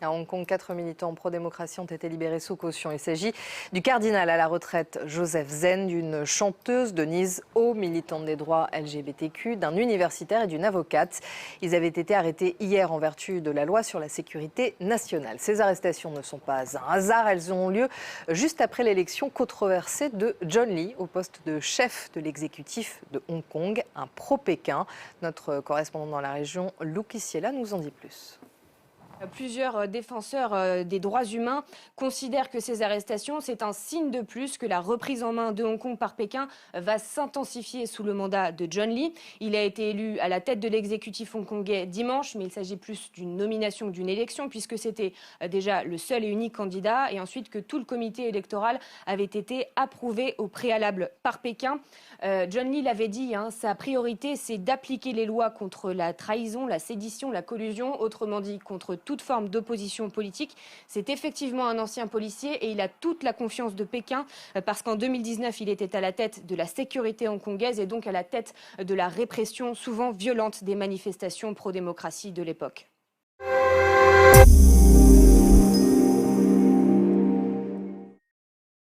À Hong Kong, 4 militants pro-démocratie ont été libérés sous caution. Il s'agit du cardinal à la retraite Joseph Zen, d'une chanteuse Denise Ho, militante des droits LGBTQ, d'un universitaire et d'une avocate. Ils avaient été arrêtés hier en vertu de la loi sur la sécurité nationale. Ces arrestations ne sont pas un hasard. Elles ont lieu juste après l'élection controversée de John Lee au poste de chef de l'exécutif de Hong Kong, un pro-Pékin. Notre correspondant dans la région, Lou Kisiela, nous en dit plus. Plusieurs défenseurs des droits humains considèrent que ces arrestations, c'est un signe de plus que la reprise en main de Hong Kong par Pékin va s'intensifier sous le mandat de John Lee. Il a été élu à la tête de l'exécutif hongkongais dimanche, mais il s'agit plus d'une nomination que d'une élection, puisque c'était déjà le seul et unique candidat, et ensuite que tout le comité électoral avait été approuvé au préalable par Pékin. John Lee l'avait dit, sa priorité, c'est d'appliquer les lois contre la trahison, la sédition, la collusion, autrement dit contre toute forme d'opposition politique. C'est effectivement un ancien policier et il a toute la confiance de Pékin parce qu'en 2019, il était à la tête de la sécurité hongkongaise et donc à la tête de la répression souvent violente des manifestations pro-démocratie de l'époque.